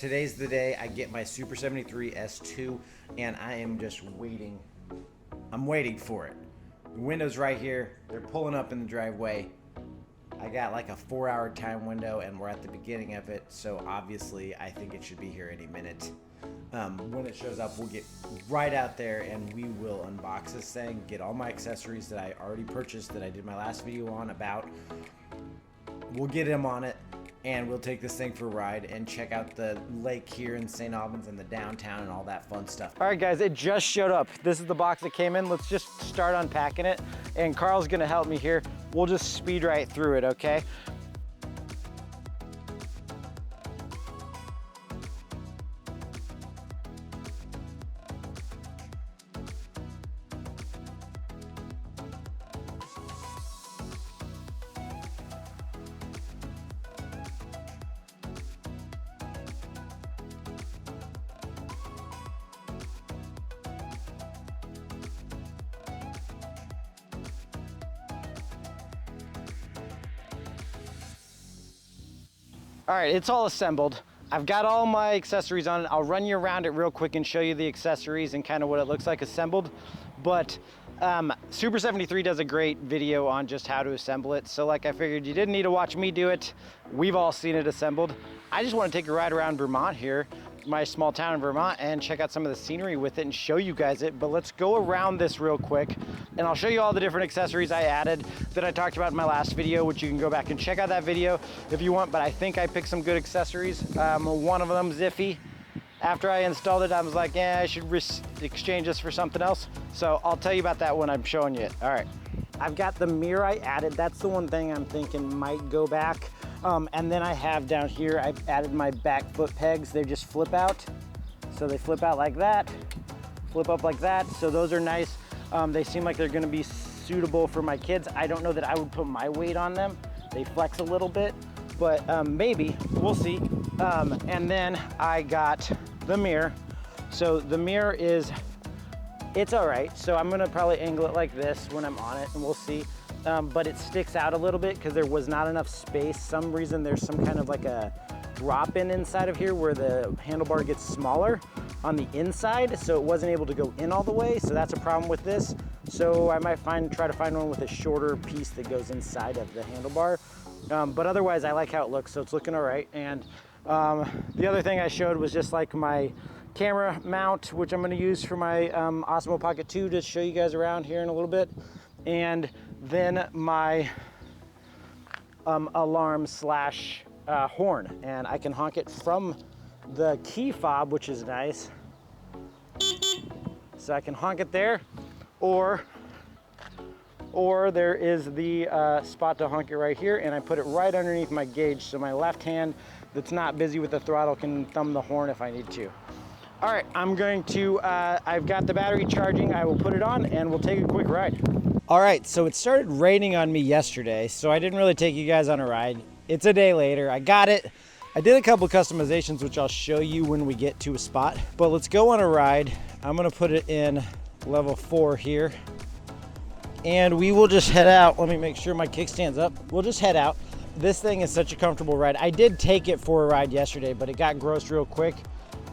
Today's the day I get my Super73 S2 and I am just waiting. I'm waiting for it. The window's right here. They're pulling up in the driveway. I got like a 4-hour time window and we're at the beginning of it, so obviously I think it should be here any minute. When it shows up, we'll get right out there and we will unbox this thing, get all my accessories that I already purchased that I did my last video on about. We'll get them on it and we'll take this thing for a ride and check out the lake here in St. Albans and the downtown and all that fun stuff. All right guys, it just showed up. This is the box that came in. Let's just start unpacking it and Carl's gonna help me here. We'll just speed right through it, okay? All right, it's all assembled. I've got all my accessories on it. I'll run you around it real quick and show you the accessories and kind of what it looks like assembled. But Super73 does a great video on just how to assemble it. So like I figured you didn't need to watch me do it. We've all seen it assembled. I just want to take a ride around Vermont here, my small town in Vermont, and check out some of the scenery with it and show you guys it. But let's go around this real quick and I'll show you all the different accessories I added that I talked about in my last video, which you can go back and check out that video if you want. But I think I picked some good accessories. One of them, Ziffy. After I installed it, I was like, yeah, I should exchange this for something else. So I'll tell you about that when I'm showing you it. All right. I've got the mirror I added. That's the one thing I'm thinking might go back. And then I have down here, I've added my back foot pegs. They just flip out. So they flip out like that, flip up like that. So those are nice. They seem like they're gonna be suitable for my kids. I don't know that I would put my weight on them. They flex a little bit, but maybe, we'll see. And then I got the mirror. So the mirror it's all right. So I'm gonna probably angle it like this when I'm on it and we'll see. But it sticks out a little bit because there was not enough space. Some reason there's some kind of like a drop in inside of here where the handlebar gets smaller on the inside, so it wasn't able to go in all the way. So that's a problem with this. So I might try to find one with a shorter piece that goes inside of the handlebar. But otherwise I like how it looks, so it's looking all right. And the other thing I showed was just like my camera mount, which I'm gonna use for my Osmo Pocket 2 to show you guys around here in a little bit. And then my alarm slash horn, and I can honk it from the key fob, which is nice. So I can honk it there, or there is the spot to honk it right here, and I put it right underneath my gauge, so my left hand that's not busy with the throttle can thumb the horn if I need to. All right, I'm going to, I've got the battery charging. I will put it on and we'll take a quick ride. All right, so it started raining on me yesterday, so I didn't really take you guys on a ride. It's a day later, I got it. I did a couple customizations, which I'll show you when we get to a spot, but let's go on a ride. I'm gonna put it in level 4 here, and we will just head out. Let me make sure my kickstand's up. We'll just head out. This thing is such a comfortable ride. I did take it for a ride yesterday, but it got gross real quick,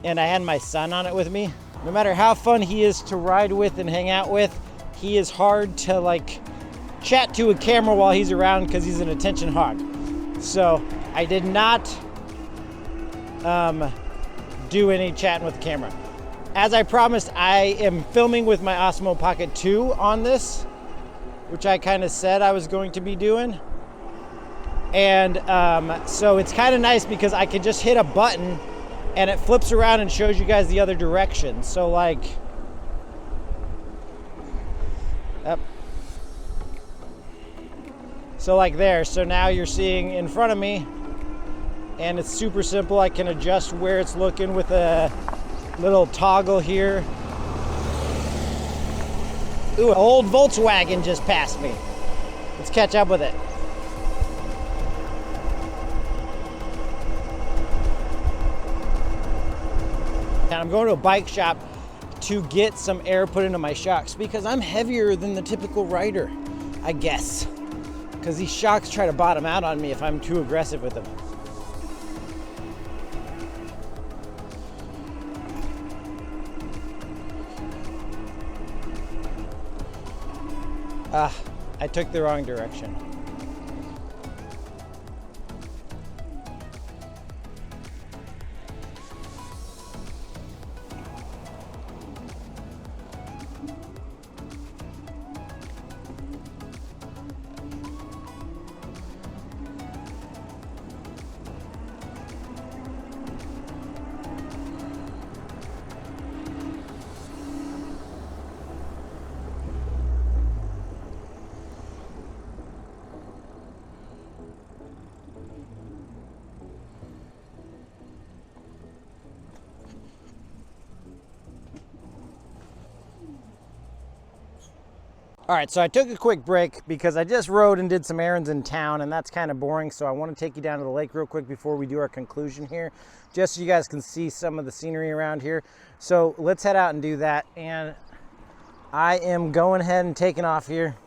and I had my son on it with me. No matter how fun he is to ride with and hang out with, he is hard to like chat to a camera while he's around because he's an attention hog. So I did not do any chatting with the camera. As I promised, I am filming with my Osmo Pocket 2 on this, which I kind of said I was going to be doing. And so it's kind of nice because I can just hit a button and it flips around and shows you guys the other direction. So like, up. So like there, so now you're seeing in front of me and it's super simple. I can adjust where it's looking with a little toggle here. Ooh, an old Volkswagen just passed me. Let's catch up with it. And I'm going to a bike shop to get some air put into my shocks because I'm heavier than the typical rider, I guess. Because these shocks try to bottom out on me if I'm too aggressive with them. I took the wrong direction. All right, so I took a quick break because I just rode and did some errands in town, and that's kind of boring. So I want to take you down to the lake real quick before we do our conclusion here, just so you guys can see some of the scenery around here. So let's head out and do that. And I am going ahead and taking off here.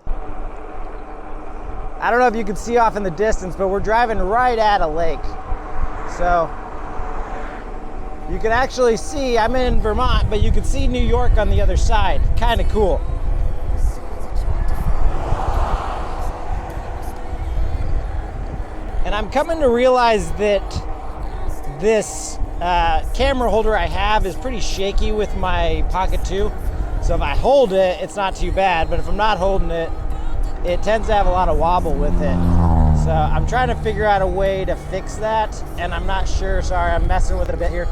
I don't know if you can see off in the distance, but we're driving right at a lake. So you can actually see, I'm in Vermont, but you can see New York on the other side. Kind of cool. And I'm coming to realize that this camera holder I have is pretty shaky with my Pocket 2. So if I hold it, it's not too bad. But if I'm not holding it, it tends to have a lot of wobble with it. So I'm trying to figure out a way to fix that. And I'm not sure. Sorry, I'm messing with it a bit here.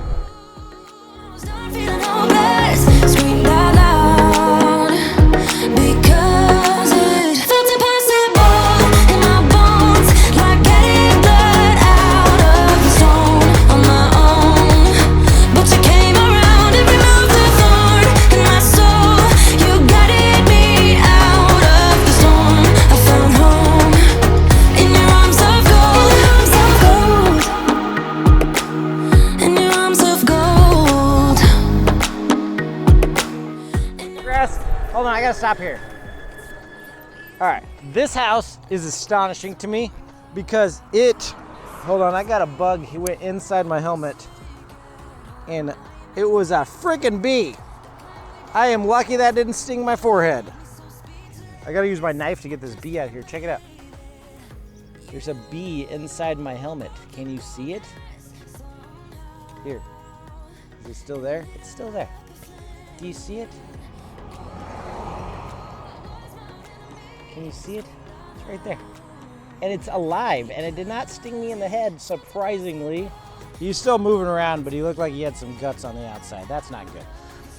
Hold on, I gotta stop here. All right, this house is astonishing to me because hold on, I got a bug. He went inside my helmet and it was a freaking bee. I am lucky that didn't sting my forehead. I gotta use my knife to get this bee out of here. Check it out. There's a bee inside my helmet. Can you see it? Here. Is it still there? It's still there. Do you see it? Can you see it? It's right there. And it's alive, and it did not sting me in the head, surprisingly. He's still moving around, but he looked like he had some guts on the outside. That's not good.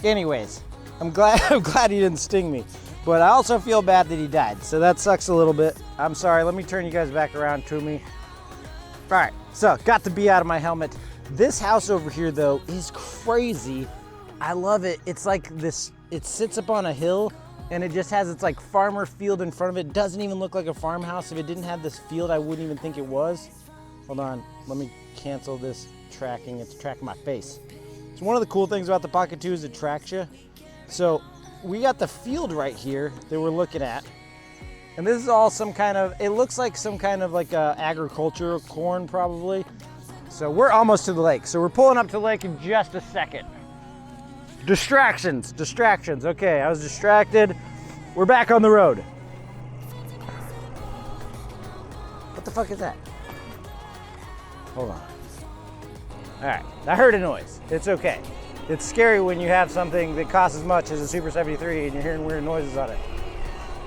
Anyways, I'm glad he didn't sting me. But I also feel bad that he died, so that sucks a little bit. I'm sorry, let me turn you guys back around to me. All right, so got the bee out of my helmet. This house over here, though, is crazy. I love it. It's like this, it sits up on a hill, and it just has its like farmer field in front of it. It doesn't even look like a farmhouse. If it didn't have this field, I wouldn't even think it was. Hold on, let me cancel this tracking. It's tracking my face. So one of the cool things about the Pocket 2 is it tracks you. So we got the field right here that we're looking at. And this is all some kind of, it looks like some kind of like agricultural corn probably. So we're almost to the lake. So we're pulling up to the lake in just a second. Distractions. Okay, I was distracted. We're back on the road. What the fuck is that? Hold on. All right, I heard a noise. It's okay. It's scary when you have something that costs as much as a Super 73 and you're hearing weird noises on it.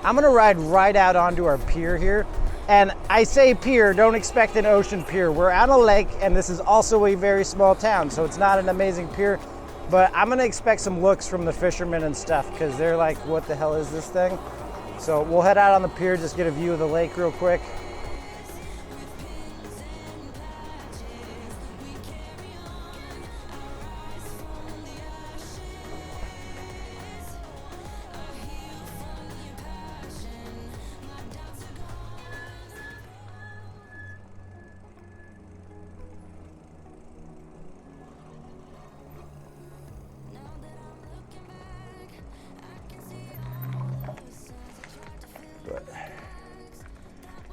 I'm gonna ride right out onto our pier here. And I say pier, don't expect an ocean pier. We're on a lake, and this is also a very small town, so it's not an amazing pier. But I'm gonna expect some looks from the fishermen and stuff because they're like, what the hell is this thing? So we'll head out on the pier, just get a view of the lake real quick.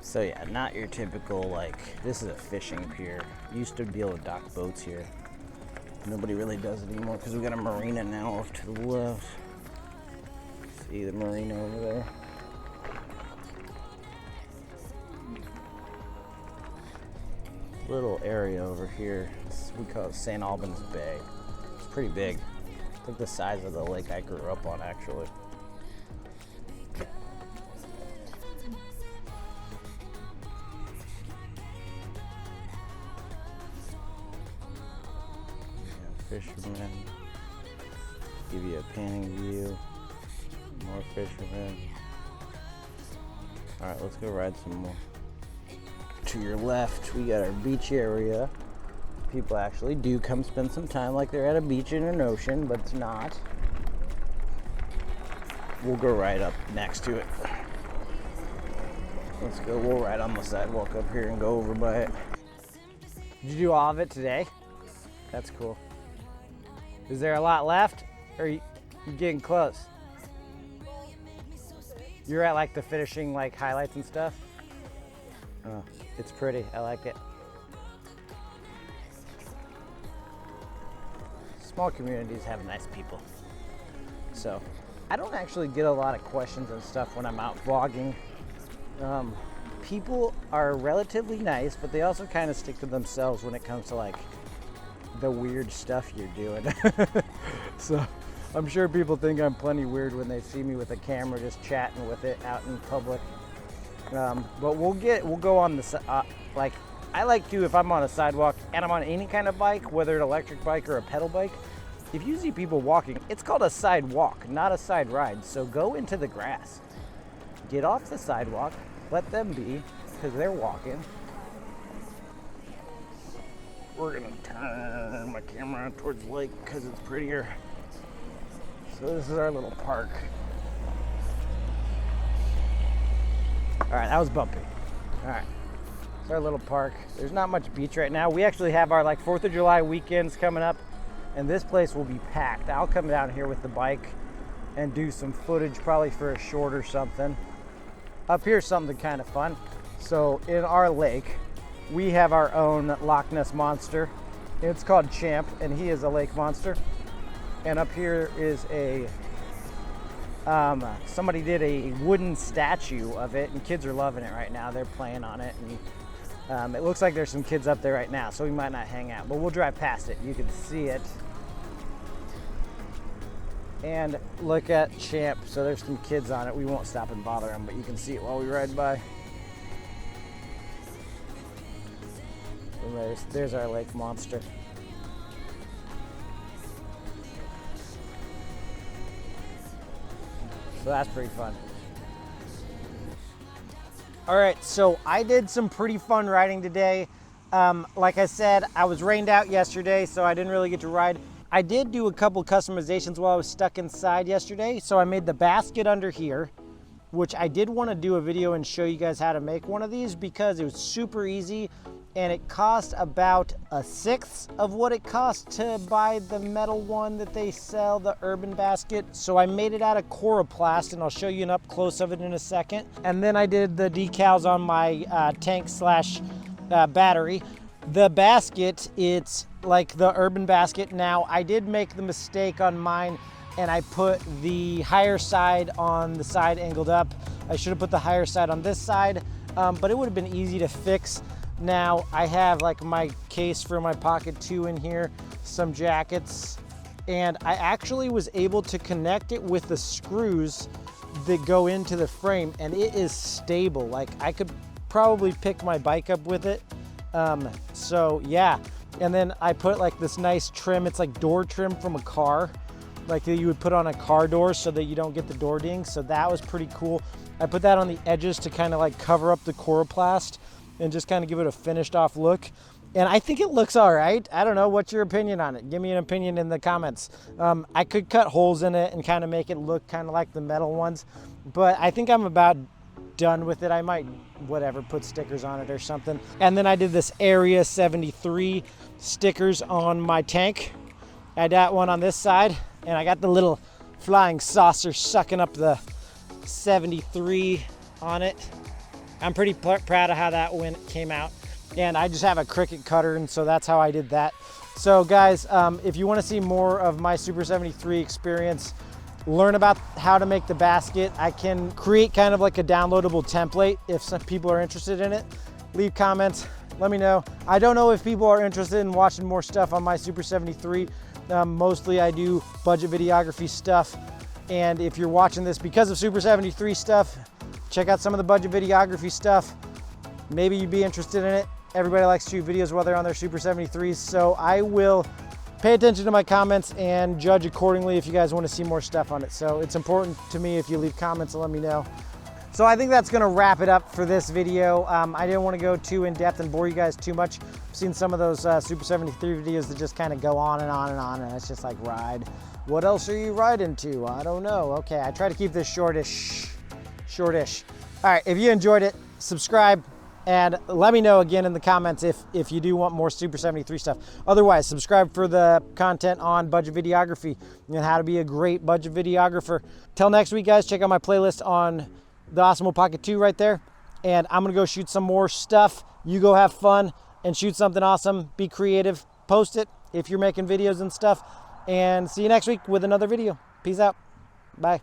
So yeah, not your typical, like, this is a fishing pier. Used to be able to dock boats here. Nobody really does it anymore because we got a marina now off to the left. See the marina over there? little area over here. We call it St. Albans Bay. It's pretty big. I think the size of the lake I grew up on, actually. Fishermen. Give you a panning view. More fishermen. All right, let's go ride some more. To your left, we got our beach area. People actually do come spend some time like they're at a beach in an ocean, but it's not. We'll go right up next to it. Let's go, we'll ride on the sidewalk up here and go over by it. Did you do all of it today? That's cool. Is there a lot left, or are you getting close? You're at like the finishing like highlights and stuff? Oh, it's pretty, I like it. Small communities have nice people. So, I don't actually get a lot of questions and stuff when I'm out vlogging. People are relatively nice, but they also kind of stick to themselves when it comes to like the weird stuff you're doing. So I'm sure people think I'm plenty weird when they see me with a camera just chatting with it out in public. But we'll go on the like I like to, if I'm on a sidewalk and I'm on any kind of bike, whether an electric bike or a pedal bike, if you see people walking, it's called a sidewalk, not a side ride. So go into the grass, get off the sidewalk, let them be, because they're walking. We're gonna turn my camera towards the lake because it's prettier. So this is our little park. All right, that was bumpy. All right, it's our little park. There's not much beach right now. We actually have our like 4th of July weekends coming up, and this place will be packed. I'll come down here with the bike and do some footage, probably for a short or something. Up here's something kind of fun. So in our lake, we have our own Loch Ness monster. It's called Champ, and he is a lake monster. And up here is a, somebody did a wooden statue of it, and kids are loving it right now. They're playing on it, and it looks like there's some kids up there right now, so we might not hang out, but we'll drive past it. You can see it. And look at Champ. So there's some kids on it. We won't stop and bother them, but you can see it while we ride by. And there's our lake monster. So that's pretty fun. All right, so I did some pretty fun riding today. Like I said, I was rained out yesterday, so I didn't really get to ride. I did do a couple customizations while I was stuck inside yesterday. So I made the basket under here, which I did want to do a video and show you guys how to make one of these because it was super easy, and it cost about 1/6 of what it cost to buy the metal one that they sell, the Urban Basket. So I made it out of Coroplast, and I'll show you an up close of it in a second. And then I did the decals on my tank slash battery. The basket, it's like the Urban Basket. Now, I did make the mistake on mine, and I put the higher side on the side angled up. I should have put the higher side on this side, but it would have been easy to fix. Now, I have like my case for my Pocket 2 in here, some jackets, and I actually was able to connect it with the screws that go into the frame, and it is stable. Like, I could probably pick my bike up with it. So yeah, and then I put like this nice trim. It's like door trim from a car, like that you would put on a car door so that you don't get the door ding. So that was pretty cool. I put that on the edges to kind of like cover up the Coroplast and just kind of give it a finished off look. And I think it looks all right. I don't know, what's your opinion on it? Give me an opinion in the comments. I could cut holes in it and kind of make it look kind of like the metal ones, but I think I'm about done with it. I might, whatever, put stickers on it or something. And then I did this Area 73 stickers on my tank. I got one on this side, and I got the little flying saucer sucking up the 73 on it. I'm pretty proud of how that came out. And I just have a Cricut cutter, and so that's how I did that. So guys, if you want to see more of my Super 73 experience, learn about how to make the basket, I can create kind of like a downloadable template if some people are interested in it. Leave comments let me know. I don't know if people are interested in watching more stuff on my Super 73. Mostly I do budget videography stuff. And if you're watching this because of Super 73 stuff, check out some of the budget videography stuff. Maybe you'd be interested in it. Everybody likes to shoot videos while they're on their Super 73s. So I will pay attention to my comments and judge accordingly if you guys want to see more stuff on it. So it's important to me if you leave comments and let me know. So I think that's gonna wrap it up for this video. I didn't want to go too in depth and bore you guys too much. I've seen some of those Super 73 videos that just kind of go on and on and on, and it's just like, ride. What else are you riding to? I don't know. Okay, I try to keep this shortish. All right, if you enjoyed it, subscribe, and let me know again in the comments if you do want more Super 73 stuff. Otherwise, subscribe for the content on budget videography and how to be a great budget videographer. Till next week, guys, check out my playlist on the Osmo Pocket 2 right there. And I'm gonna go shoot some more stuff. You go have fun and shoot something awesome. Be creative, post it if you're making videos and stuff. And see you next week with another video. Peace out. Bye.